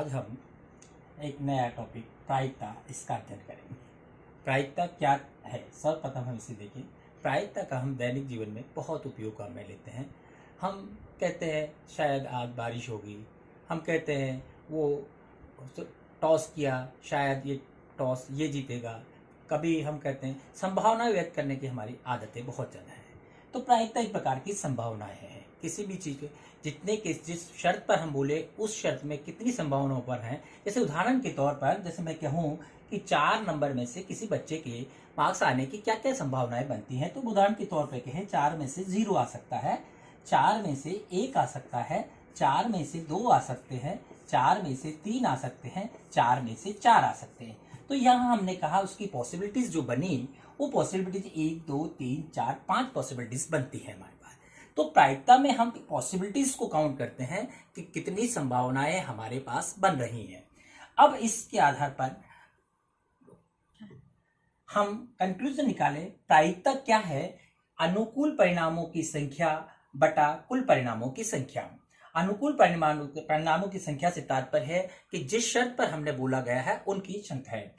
आज हम एक नया टॉपिक प्रायिकता इसका अध्ययन करेंगे। प्रायिकता क्या है, सर्वप्रथम हम इसे देखें। प्रायिकता का हम दैनिक जीवन में बहुत उपयोग में लेते हैं। हम कहते हैं शायद आज बारिश होगी, हम कहते हैं वो टॉस किया, शायद ये टॉस ये जीतेगा। कभी हम कहते हैं संभावना व्यक्त करने की हमारी आदतें बहुत ज़्यादा हैं। तो प्रायिकता एक प्रकार की संभावनाएं हैं। किसी भी चीज़ के जिस शर्त पर हम बोले उस शर्त में कितनी संभावनाओं पर हैं। जैसे उदाहरण के तौर पर जैसे मैं कहूँ कि 4 नंबर में से किसी बच्चे के मार्क्स आने की क्या क्या संभावनाएं बनती हैं, तो उदाहरण के तौर पर कहें 4 में से 0 आ सकता है, 4 में से 1 आ सकता है, 4 में से 2 आ सकते हैं, 4 में से 3 आ सकते हैं, 4 में से 4 आ सकते हैं। तो यहाँ हमने कहा उसकी पॉसिबिलिटीज जो बनी वो पॉसिबिलिटीज 1 2 3 4 5 पॉसिबिलिटीज बनती है हमारे पास। तो प्रायिकता में हम पॉसिबिलिटीज को काउंट करते हैं कि कितनी संभावनाएं हमारे पास बन रही हैं। अब इसके आधार पर हम कंक्लूजन निकालें, प्रायिकता क्या है? अनुकूल परिणामों की संख्या बटा कुल परिणामों की संख्या। अनुकूल परिणामों की संख्या से तात्पर्य है कि जिस शर्त पर हमने बोला गया है उनकी संख्या है।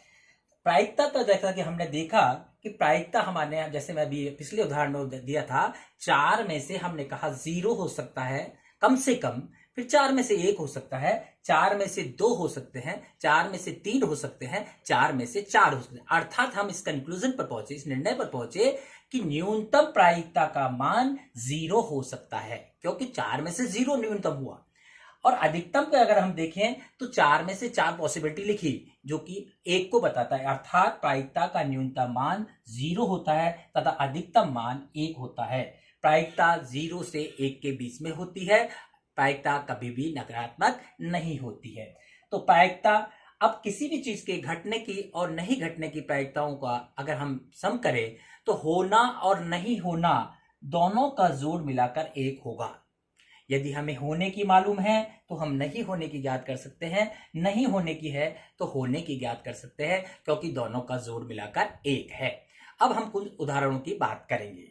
प्रायिकता तो जैसा कि हमने देखा कि प्रायिकता हमारे जैसे मैं अभी पिछले उदाहरण में दिया था, 4 में से हमने कहा 0 हो सकता है कम से कम, फिर 4 में से 1 हो सकता है, 4 में से 2 हो सकते हैं, 4 में से 3 हो सकते हैं, 4 में से 4 हो सकते हैं। अर्थात हम इस कंक्लूजन पर पहुंचे, इस निर्णय पर पहुंचे कि न्यूनतम प्रायिकता का मान 0 हो सकता है, क्योंकि 4 में से 0 न्यूनतम हुआ। और अधिकतम को अगर हम देखें तो 4 में से 4 पॉसिबिलिटी लिखी जो कि 1 को बताता है, अर्थात प्रायिकता का न्यूनतम मान 0 होता है तथा अधिकतम मान 1 होता है। प्रायिकता 0 से 1 के बीच में होती है, प्रायिकता कभी भी नकारात्मक नहीं होती है। तो प्रायिकता, अब किसी भी चीज के घटने की और नहीं घटने की प्रायिकताओं का अगर हम सम करें तो होना और नहीं होना दोनों का जोड़ मिलाकर 1 होगा। यदि हमें होने की मालूम है तो हम नहीं होने की ज्ञात कर सकते हैं, नहीं होने की है तो होने की ज्ञात कर सकते हैं, क्योंकि दोनों का जोड़ मिलाकर 1 है। अब हम कुछ उदाहरणों की बात करेंगे।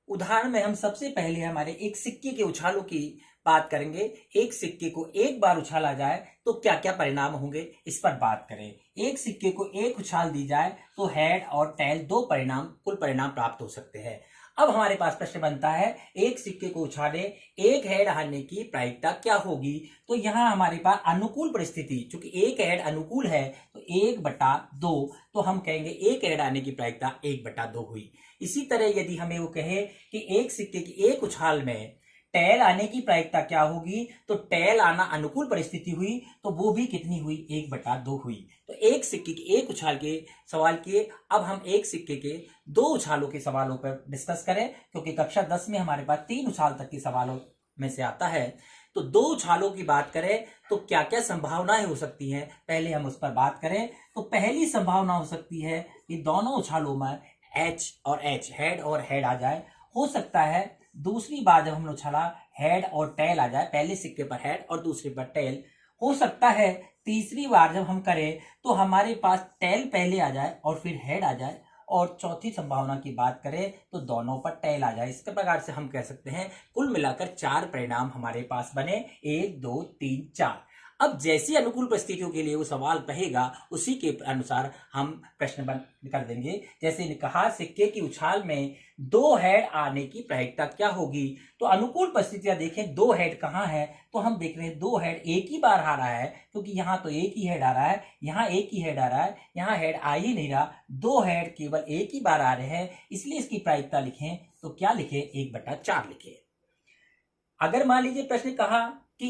उदाहरण में हम सबसे पहले हमारे एक सिक्के के उछालों की बात करेंगे। एक सिक्के को एक बार उछाला जाए तो क्या क्या परिणाम होंगे, इस पर बात करें। एक सिक्के को एक उछाल दी जाए तो हेड और टेल दो परिणाम, कुल परिणाम प्राप्त हो सकते हैं। अब हमारे पास प्रश्न बनता है, एक सिक्के को उछाले एक हेड आने की प्रायिकता क्या होगी? तो यहाँ हमारे पास अनुकूल परिस्थिति, चूंकि एक हेड अनुकूल है तो 1/2, तो हम कहेंगे एक हेड आने की प्रायिकता 1/2 हुई। इसी तरह यदि हमें वो कहे कि एक सिक्के की एक उछाल में टेल आने की प्रायिकता क्या होगी, तो टेल आना अनुकूल परिस्थिति हुई तो वो भी कितनी हुई? 1/2 हुई। तो एक सिक्के की एक उछाल के सवाल किए। अब हम एक सिक्के के 2 उछालों के सवालों पर डिस्कस करें, क्योंकि कक्षा 10 में हमारे पास 3 उछाल तक के सवालों में से आता है। तो 2 उछालों की बात करें तो क्या क्या संभावनाएं हो सकती हैं, पहले हम उस पर बात करें। तो पहली संभावना हो सकती है कि दोनों उछालों में एच और एच, हेड और हेड आ जाए, हो सकता है। दूसरी बार जब हमने उछाला हेड और टेल आ जाए, पहले सिक्के पर हेड और दूसरे पर टेल, हो सकता है। तीसरी बार जब हम करें तो हमारे पास टेल पहले आ जाए और फिर हेड आ जाए, और चौथी संभावना की बात करें तो दोनों पर टेल आ जाए। इस प्रकार से हम कह सकते हैं कुल मिलाकर 4 परिणाम हमारे पास बने, 1 2 3 4। अब जैसी अनुकूल परिस्थितियों के लिए वो सवाल कहेगा उसी के अनुसार हम प्रश्न कर देंगे। जैसे कहा सिक्के की उछाल में 2 हेड आने की प्रायिकता क्या होगी, तो अनुकूल परिस्थितियां देखें 2 हेड कहाँ है, तो हम देख रहे हैं 2 हेड एक ही बार आ रहा है, क्योंकि यहाँ तो एक ही हेड आ रहा है, यहाँ एक ही हेड आ रहा है, यहाँ हेड आ ही नहीं रहा। 2 हेड केवल एक ही बार आ रहे हैं, इसलिए इसकी प्रायिकता लिखें तो क्या लिखें? 1/4 लिखें। अगर मान लीजिए प्रश्न कहा कि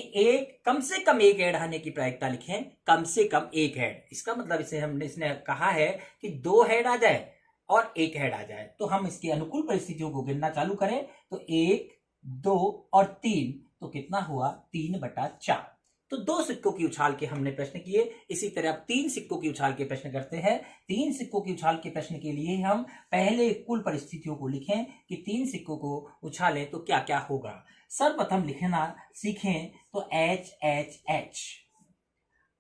कम से कम एक हेड आने की प्रायिकता लिखें, कम से कम एक हेड, इसका मतलब इसने कहा है कि 2 हेड आ जाए और 1 हेड आ जाए। तो हम इसकी अनुकूल परिस्थितियों को गिनना चालू करें तो 1 2 और 3, तो कितना हुआ? 3/4। तो 2 सिक्कों की उछाल के हमने प्रश्न किए। इसी तरह अब 3 सिक्कों की उछाल के प्रश्न करते हैं। 3 सिक्कों की उछाल के प्रश्न के लिए हम पहले कुल परिस्थितियों को लिखें कि 3 सिक्कों को उछालें तो क्या क्या होगा। सर्वप्रथम लिखना सीखें तो एच एच एच।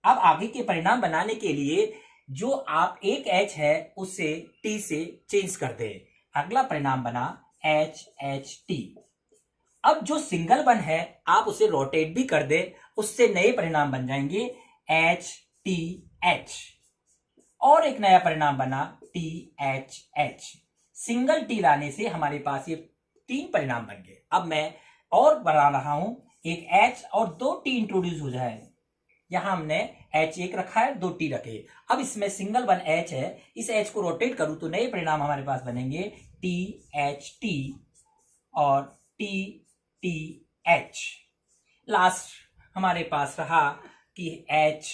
अब आगे के परिणाम बनाने के लिए जो आप एक एच है उसे टी से चेंज कर दें। अगला परिणाम बना एच एच टी। अब जो सिंगल वन है आप उसे रोटेट भी कर दे, उससे नए परिणाम बन जाएंगे HTH, और एक नया परिणाम बना THH। सिंगल टी लाने से हमारे पास ये 3 परिणाम बन गए। अब मैं और बना रहा हूं, एक H और 2 T इंट्रोड्यूस हो जाए। यहां हमने H एक रखा है, 2 T रखे। अब इसमें सिंगल वन H है, इस H को रोटेट करूं तो नए परिणाम हमारे पास बनेंगे THT और TTH। लास्ट हमारे पास रहा कि H,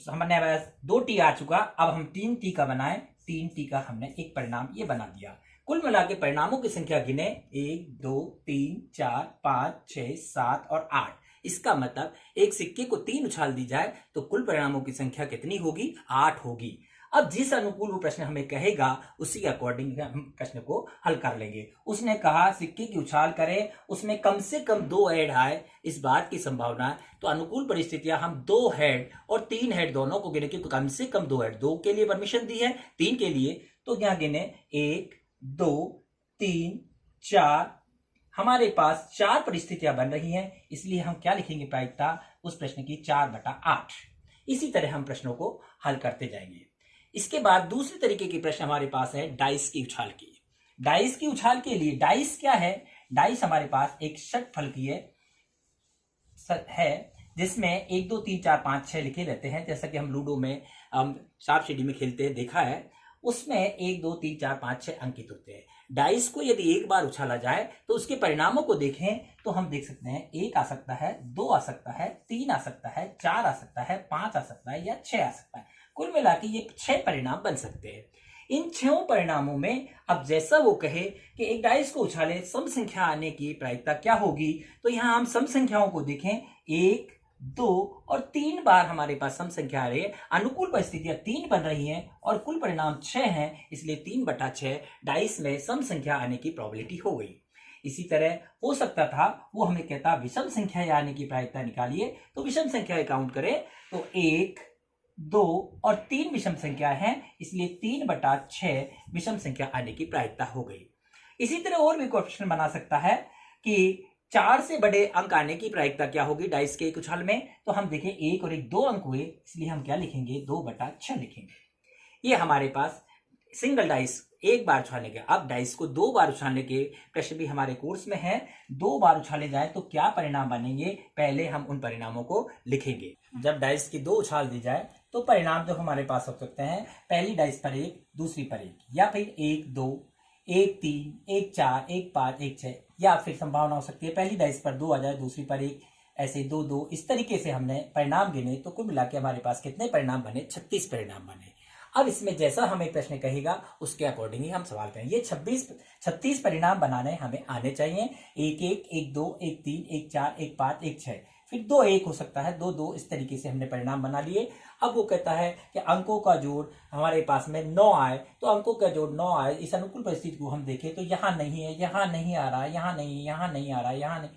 हमने बस 2 T आ चुका, अब हम 3 T का बनाए, 3 T का हमने एक परिणाम ये बना दिया। कुल मिला के परिणामों की संख्या गिने 1 2 3 4 5 6 7 और 8। इसका मतलब एक सिक्के को 3 उछाल दी जाए तो कुल परिणामों की संख्या कितनी होगी? 8 होगी। अब जिस अनुकूल वो प्रश्न हमें कहेगा उसी के अकॉर्डिंग हम प्रश्न को हल कर लेंगे। उसने कहा सिक्के की उछाल करें, उसमें कम से कम 2 हेड आए, इस बात की संभावना है। तो अनुकूल परिस्थितियां हम 2 हेड और 3 हेड दोनों को गिने, क्योंकि कम से कम 2 हेड, 2 के लिए परमिशन दी है, 3 के लिए तो यहां गिने 1 2 3 4। हमारे पास 4 परिस्थितियां बन रही हैं, इसलिए हम क्या लिखेंगे प्रायिकता उस प्रश्न की 4/8। इसी तरह हम प्रश्नों को हल करते जाएंगे। इसके बाद दूसरे तरीके के प्रश्न हमारे पास है डाइस की उछाल की। डाइस की उछाल के लिए, डाइस क्या है? डाइस हमारे पास एक षटफलकीय है जिसमें 1 2 3 4 5 6 लिखे रहते हैं, जैसा कि हम लूडो में सांप सीढ़ी में खेलते हैं देखा है। उसमें 1 2 3 4 5 6 अंकित होते हैं। डाइस को यदि एक बार उछाला जाए तो उसके परिणामों को देखें तो हम देख सकते हैं 1 आ सकता है, 2 आ सकता है, 3 आ सकता है, 4 आ सकता है, 5 आ सकता है या 6 आ सकता है। कुल मिला के ये 6 परिणाम बन सकते हैं। इन 6 परिणामों में अब जैसा वो कहे कि एक डाइस को उछाले सम संख्या आने की प्रायिकता क्या होगी, तो यहां हम सम संख्याओं को देखें, 1 2 और 3 बार हमारे पास सम संख्या आ रही है। अनुकूल परिस्थितियां 3 बन रही हैं और कुल परिणाम 6 हैं, इसलिए 3/6 डाइस में सम संख्या आने की प्रोबेबिलिटी हो गई। इसी तरह हो सकता था वो हमें कहता विषम संख्या आने की प्रायिकता निकालिए, तो विषम संख्या काउंट करें तो 1 2 और 3 विषम संख्या है, इसलिए 3/6 विषम संख्या आने की प्रायिकता हो गई। इसी तरह और भी क्वेश्चन बना सकता है कि 4 से बड़े अंक आने की प्रायिकता क्या होगी डाइस के एक उछाल में, तो हम देखें 1 और 1 2 अंक हुए, इसलिए हम क्या लिखेंगे 2/6 लिखेंगे। ये हमारे पास सिंगल डाइस एक बार उछालने के। अब डाइस को 2 बार उछालने के प्रश्न भी हमारे कोर्स में है। 2 बार उछाले जाए तो क्या परिणाम बनेंगे, पहले हम उन परिणामों को लिखेंगे। जब डाइस की 2 उछाल दी जाए तो परिणाम जो हमारे पास हो सकते हैं, पहली डाइस पर 1, दूसरी पर 1, या फिर 1 2 1 3 1 4 1 5 1 6, या फिर संभावना हो सकती है पहली डाइस पर 2 आ जाए, दूसरी पर 1, ऐसे 2 2। इस तरीके से हमने परिणाम गिने तो कुल मिला के हमारे पास कितने परिणाम बने? 36 परिणाम बने। अब इसमें जैसा हमें प्रश्न कहेगा उसके अकॉर्डिंग ही हम सवाल करेंगे। ये 36 परिणाम बनाने हमें आने चाहिए। 1 1 1 2 1 3 1 4 1 5 1 6, फिर 2 1 हो सकता है, 2 2। इस तरीके से हमने परिणाम बना लिए। अब वो कहता है कि अंकों का जोड़ हमारे पास में 9 आए, तो अंकों का जोड़ 9 आए। इस अनुकूल परिस्थिति को हम देखें तो यहाँ नहीं है, यहाँ नहीं आ रहा है, यहाँ नहीं, यहाँ नहीं आ रहा है, यहाँ नहीं,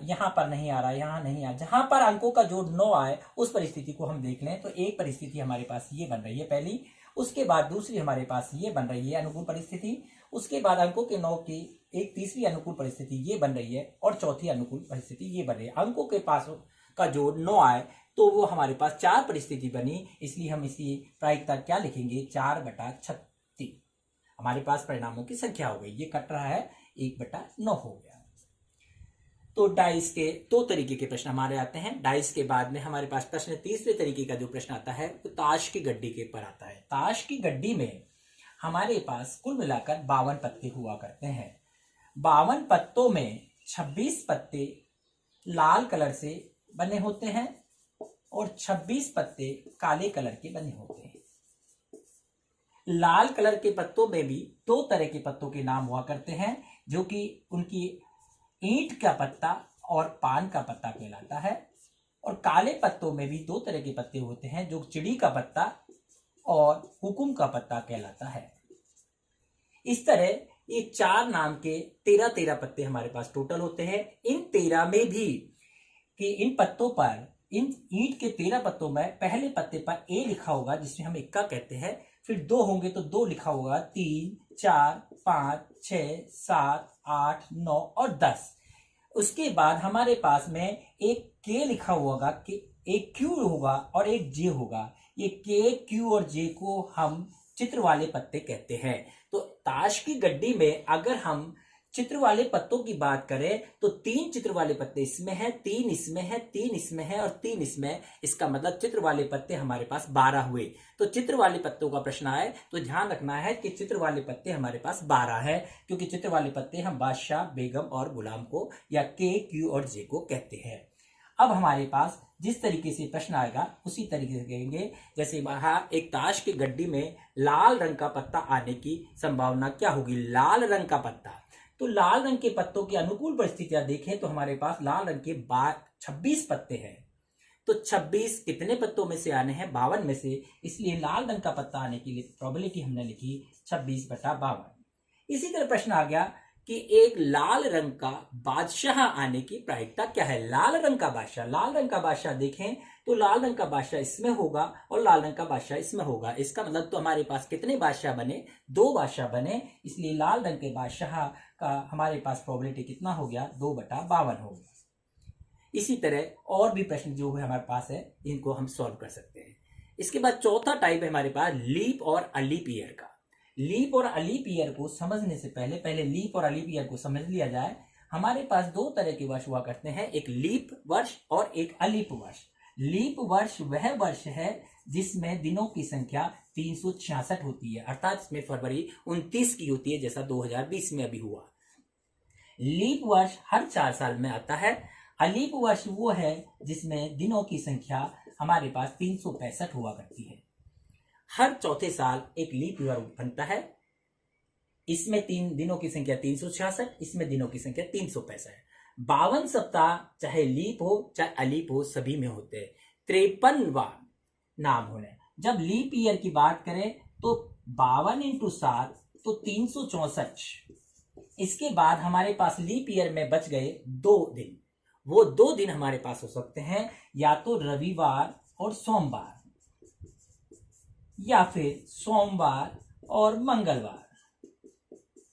यहाँ पर नहीं आ रहा, यहाँ नहीं आ, जहां पर अंकों का जोड़ 9 आए उस परिस्थिति को हम देख लें तो एक परिस्थिति हमारे पास ये बन रही है पहली, उसके बाद दूसरी हमारे पास ये बन रही है अनुकूल परिस्थिति, उसके बाद अंकों के 9 की एक तीसरी अनुकूल परिस्थिति ये बन रही है, और चौथी अनुकूल परिस्थिति ये बन रही है। अंकों के पास का जोड़ 9 आए तो वो हमारे पास 4 परिस्थिति बनी, इसलिए हम इसी प्रायिकता क्या लिखेंगे 4/36। हमारे पास परिणामों की संख्या हो गई, ये कट रहा है 1/9 हो गया। तो डाइस के 2 तरीके के प्रश्न हमारे आते हैं। डाइस के बाद में हमारे पास प्रश्न तीसरे तरीके का जो प्रश्न आता है वो ताश की गड्डी के ऊपर आता है। ताश की गड्डी में हमारे पास कुल मिलाकर 52 पत्ते हुआ करते हैं। 52 पत्तों में 26 पत्ते लाल कलर से बने होते हैं और 26 पत्ते काले कलर के बने होते हैं। लाल कलर के पत्तों में भी 2 तरह के पत्तों के नाम हुआ करते हैं, जो कि उनकी ईंट का पत्ता और पान का पत्ता कहलाता है। और काले पत्तों में भी 2 तरह के पत्ते होते हैं, जो चिड़ी का पत्ता और हुकुम का पत्ता कहलाता है। इस तरह ये 4 नाम के 13 पत्ते हमारे पास टोटल होते हैं। इन 13 में भी कि इन पत्तों पर, इन ईंट के 13 पत्तों में पहले पत्ते पर ए लिखा होगा जिसमें हम इक्का कहते हैं, फिर 2 होंगे तो 2 लिखा होगा, 3 4 5 6 7 8, 9 और 10। उसके बाद हमारे पास में एक के लिखा हुआ होगा, एक क्यू होगा और एक जे होगा। ये के, क्यू और जे को हम चित्र वाले पत्ते कहते हैं। तो ताश की गड्डी में अगर हम चित्र वाले पत्तों की बात करें तो 3 चित्र वाले पत्ते इसमें है, 3 इसमें है, 3 इसमें है और 3 इसमें है। इसका मतलब चित्र वाले पत्ते हमारे पास 12 हुए। तो चित्र वाले पत्तों का प्रश्न आए तो ध्यान रखना है कि चित्र वाले पत्ते हमारे पास 12 है, क्योंकि चित्र वाले पत्ते हम बादशाह, बेगम और गुलाम को या के, क्यू और जे को कहते हैं। अब हमारे पास जिस तरीके से प्रश्न आएगा उसी तरीके से कहेंगे। जैसे वहां एक ताश की गड्डी में लाल रंग का पत्ता आने की संभावना क्या होगी? लाल रंग का पत्ता। तो लाल रंग के पत्तों की अनुकूल परिस्थितियां देखें तो हमारे पास लाल रंग के 26 पत्ते हैं। तो 26 कितने पत्तों में से आने हैं? 52 में से। इसलिए लाल रंग का पत्ता आने की प्रोबेबिलिटी हमने लिखी 26/52। इसी तरह प्रश्न आ गया कि एक लाल रंग का बादशाह आने की प्रायिकता क्या है? लाल रंग का बादशाह, लाल रंग का बादशाह देखें तो लाल रंग का बादशाह इसमें होगा और लाल रंग का बादशाह इसमें होगा। इसका मतलब तो हमारे पास कितने बादशाह बने? 2 बादशाह बने। इसलिए लाल रंग के बादशाह का हमारे पास प्रोबेबिलिटी कितना हो गया? 2/52 हो गया। इसी तरह और भी प्रश्न जो है हमारे पास है, इनको हम सॉल्व कर सकते हैं। इसके बाद चौथा टाइप है हमारे पास लीप और अलीप ईयर का। लीप और अलीप ईयर को समझने से पहले लीप और अलीप ईयर को समझ लिया जाए। हमारे पास 2 तरह के वर्ष हुआ करते हैं, एक लीप वर्ष और एक अलीप वर्ष। लीप वर्ष वह वर्ष है जिसमें दिनों की संख्या 366 होती है, अर्थात इसमें फरवरी 29 की होती है, जैसा 2020 में अभी हुआ। लीप वर्ष हर 4 साल में आता है। अलीप वर्ष वो है जिसमें दिनों की संख्या हमारे पास 365 हुआ करती है। हर चौथे साल एक लीप ईयर बनता है। इसमें 3 दिनों की संख्या 366, इसमें दिनों की संख्या 365। 52 सप्ताह चाहे लीप हो चाहे अलीप हो सभी में होते हैं। 53वां नाम होने। जब लीप ईयर की बात करें तो 52 × 7 तो 364। इसके बाद हमारे पास लीप ईयर में बच गए 2 दिन। वो 2 दिन हमारे पास हो सकते हैं या तो रविवार और सोमवार, या फिर सोमवार और मंगलवार,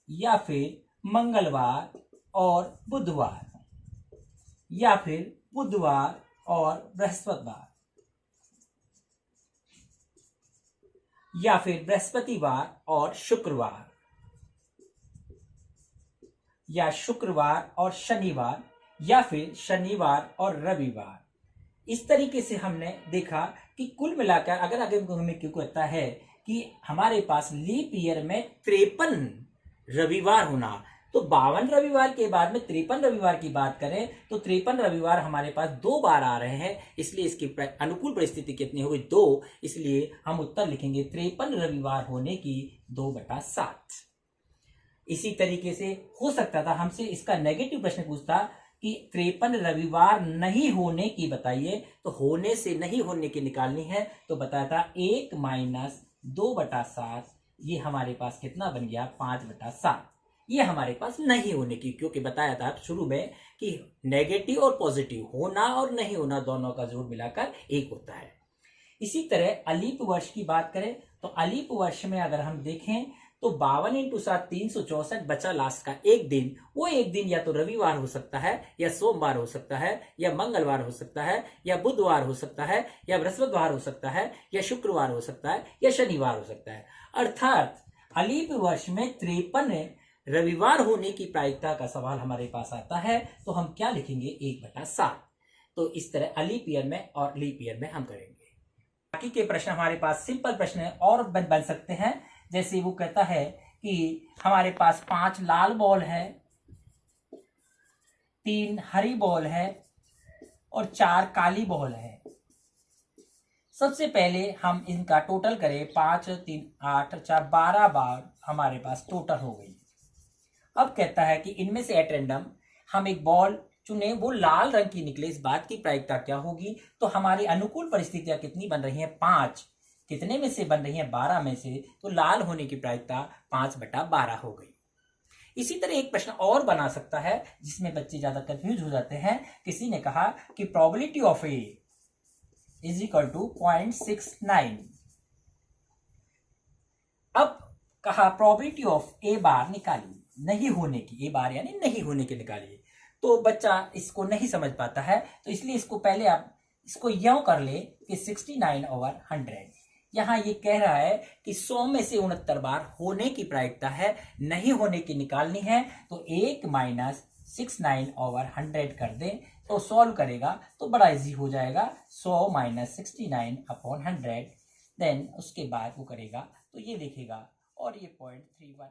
या फिर मंगलवार और बुधवार, या फिर बुधवार और बृहस्पतिवार, या फिर बृहस्पतिवार और शुक्रवार, या शुक्रवार और शनिवार, या फिर शनिवार और रविवार। इस तरीके से हमने देखा कि कुल मिलाकर अगर हमें क्यों कहता है कि हमारे पास लीप ईयर में 53 रविवार होना, तो 52 रविवार के बाद में 53 रविवार की बात करें तो 53 रविवार हमारे पास 2 बार आ रहे हैं। इसलिए इसकी अनुकूल परिस्थिति कितनी होगी? 2। इसलिए हम उत्तर लिखेंगे 53 रविवार होने की 2/7। इसी तरीके से हो सकता था हमसे इसका नेगेटिव प्रश्न पूछता कि 53 रविवार नहीं होने की बताइए, तो होने से नहीं होने की निकालनी है तो बताया था 1 - 2/7। ये हमारे पास कितना बन गया? 5/7। ये हमारे पास नहीं होने की, क्योंकि बताया था शुरू में कि नेगेटिव और पॉजिटिव होना और नहीं होना दोनों का जोड़ मिलाकर 1 होता है। इसी तरह अलीप वर्ष की बात करें तो अलीप वर्ष में अगर हम देखें तो 52 × 7 364 बचा लास्ट का एक दिन। वो एक दिन या तो रविवार हो सकता है, या सोमवार हो सकता है, या मंगलवार हो सकता है, या बुधवार हो सकता है, या बृहस्पतिवार हो सकता है, या शुक्रवार हो सकता है, या शनिवार हो सकता है। अर्थात अलीप वर्ष में 53 रविवार होने की प्रायिकता का सवाल हमारे पास आता है तो हम क्या लिखेंगे? 1/7। तो इस तरह अलीप ईयर में और लीप ईयर में हम करेंगे। बाकी के प्रश्न हमारे पास सिंपल प्रश्न और बन सकते हैं। जैसे वो कहता है कि हमारे पास 5 लाल बॉल है, 3 हरी बॉल है और 4 काली बॉल है। सबसे पहले हम इनका टोटल करें। 5 3 8 4 12 बार हमारे पास टोटल हो गई। अब कहता है कि इनमें से एट रैंडम हम एक बॉल चुने, वो लाल रंग की निकले। इस बात की प्रायिकता क्या होगी? तो हमारी अनुकूल परिस्थितियां कितनी बन रही हैं? 5। कितने में से बन रही है? 12 में से। तो लाल होने की प्रायिकता 5/12 हो गई। इसी तरह एक प्रश्न और बना सकता है जिसमें बच्चे ज्यादा कंफ्यूज हो जाते हैं। किसी ने कहा कि probability of A is equal to 0.69। अब कहा प्रोबेबिलिटी ऑफ ए बार निकाली। नहीं होने की, ए बार यानी नहीं होने की निकालिए। तो बच्चा इसको नहीं समझ पाता है, तो इसलिए इसको पहले आप इसको यूं कर ले कि 69/100। यहाँ ये कह रहा है कि 100 में से 69 बार होने की प्रायिकता है, नहीं होने की निकालनी है। तो 1 माइनस 69/100 कर दें तो सॉल्व करेगा तो बड़ा इजी हो जाएगा। 100 माइनस 69/100, देन उसके बाद वो करेगा तो ये देखेगा और ये 0.31